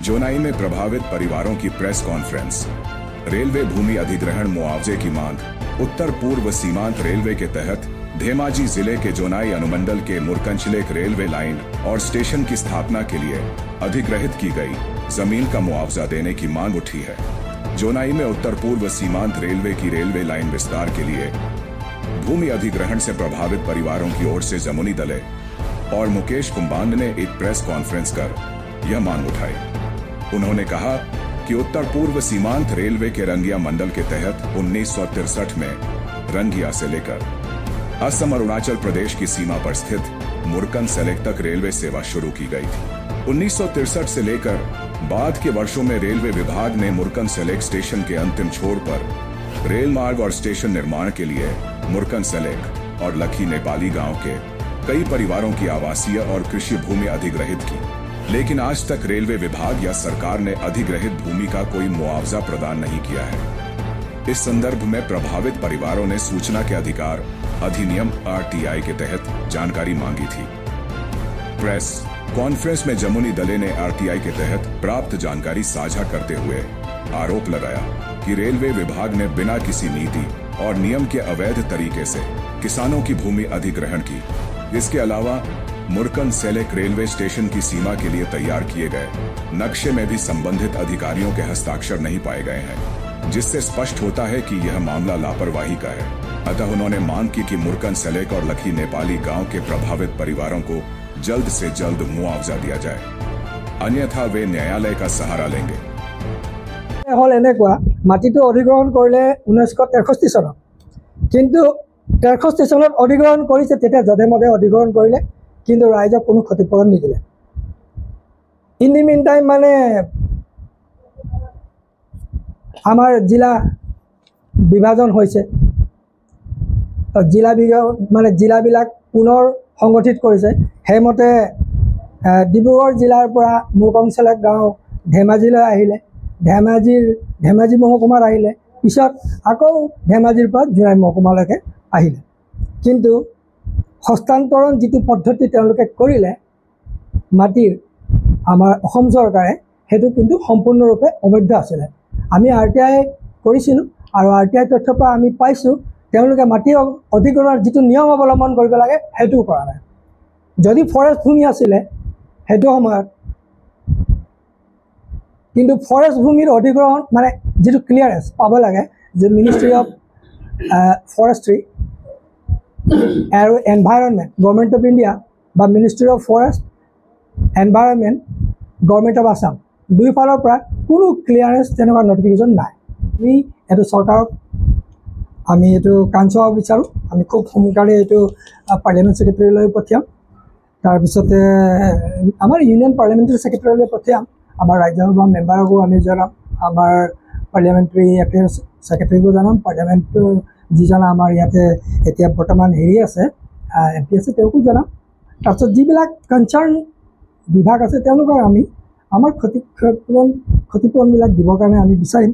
Zonai में प्रभावित परिवारों की प्रेस कॉन्फ्रेंस। रेलवे भूमि अधिग्रहण मुआवजे की मांग। उत्तर पूर्व सीमांत रेलवे के तहत धेमाजी जिले के जोनाई अनुमंडल के मुरकंचलेक रेलवे लाइन और स्टेशन की स्थापना के लिए अधिग्रहित की गई जमीन का मुआवजा देने की मांग उठी है। जोनाई में उत्तर पूर्व सीमांत रेलवे की रेलवे लाइन विस्तार के लिए भूमि अधिग्रहण से प्रभावित परिवारों की ओर से जमुनी दले और मुकेश कुंबांड ने एक प्रेस कॉन्फ्रेंस कर यह मांग उठाई। उन्होंने कहा कि उत्तर पूर्व सीमांत रेलवे के रंगिया मंडल के तहत 1963 में रंगिया से लेकर असम अरुणाचल प्रदेश की सीमा पर स्थित मुरकन सेलेक तक रेलवे सेवा शुरू की गई थी। 1963 से लेकर बाद के वर्षों में रेलवे विभाग ने मुरकन सेलेक स्टेशन के अंतिम छोर पर रेल मार्ग और स्टेशन निर्माण के लिए मुरकन सेलेक और लखी नेपाली गांव के कई परिवारों की आवासीय और कृषि भूमि अधिग्रहित की, लेकिन आज तक रेलवे विभाग या सरकार ने अधिग्रहित भूमि का कोई मुआवजा प्रदान नहीं किया है। इस संदर्भ में प्रभावित परिवारों ने सूचना के अधिकार अधिनियम RTI के तहत जानकारी मांगी थी। प्रेस कॉन्फ्रेंस में जमुनी दले ने RTI के तहत प्राप्त जानकारी साझा करते हुए आरोप लगाया कि रेलवे विभाग ने बिना किसी नीति और नियम के अवैध तरीके से किसानों की भूमि अधिग्रहण की। इसके अलावा मुरकन सेलेक रेलवे स्टेशन की सीमा के लिए तैयार किए गए नक्शे में भी संबंधित अधिकारियों के हस्ताक्षर नहीं पाए गए हैं, जिससे स्पष्ट होता है कि यह मामला लापरवाही का है। अतः उन्होंने मांग की कि मुरकन सेलेक और लखी नेपाली गांव के प्रभावित परिवारों को जल्द से जल्द मुआवजा दिया जाए, अन्यथा वे न्यायालय का सहारा लेंगे। माटितो अधिग्रहण करले 1963 सनत, किन्तु 63 सनत अधिग्रहण करिसे तेते जदे मदे अधिग्रहण करिले, किन्तु राइजक कोनो क्षतिपूरण निदिले। इन दि मीन टाइम माने आमार जिला विभाजन होइसे, तो जिला माने जिलाबिलाक पुनर संगठित करिसे। हेमते डिब्रुगढ़ जिलार পৰা मुरकंचलेक गाँव धेमाजीলৈ আহিলে, धेमाजी महकुमार আহিলে, पिছত আকৌ धेमाजीर পৰা जोनाई महकुमाলৈকে আহিলে। किन्तु हस्तान्तरण जी पद्धति करिले माटिर आमार असम सरकारे हेतु किन्तु सम्पूर्णरूपे अवैध आছিলে। आमी RTI करिसिलो आरो RTI तथ्यर পৰা आमी पाइছো তেওঁলোকে माटी अधिग्रहण जी नियम अवलम्बन करिब लागे हेतु কৰা নাই। যদি फरेस्ट भूमि आছিলে हेतु সময়त, किन्तु फरेस्ट भूमिर अधिग्रहण माने जी क्लियरेंस पाब लागे जे मिनिस्ट्री ऑफ फरेस्ट्री और एनवायरनमेंट गवर्नमेंट ऑफ इंडिया बा ministry of forest environment government of Assam दुई फाলৰ পৰা কোনো क्लियरेंस तेनका नोटिफिकेशन ना। आमी एटु सरकारक आमी एटु कांचवा विचारो, आमी खूब सोनकाले एटु पार्लियामेंट सेक्रेटारीলৈ पठियाम, तार पिछते आमार यूनियन पार्लियामेंटारी सेक्रेटारीলৈ पठियाम, आमार राज्यसभा मेम्बारको आमी जनाम, आमार पार्लियामेंटारी एफेयर्स सेक्रेटारीको जनाम, पार्लियामेंट जिजन आमार इयाते एतिया बर्तमान हेरि आछे MP आछे तेओको जनाम। तारपिছত जिबिलाक कन्सार्न विभाग आछे तेओलोকক आमी आमार क्षतिपूरणবিলাক दिবৰ কাৰণে আমি বিচাৰিম।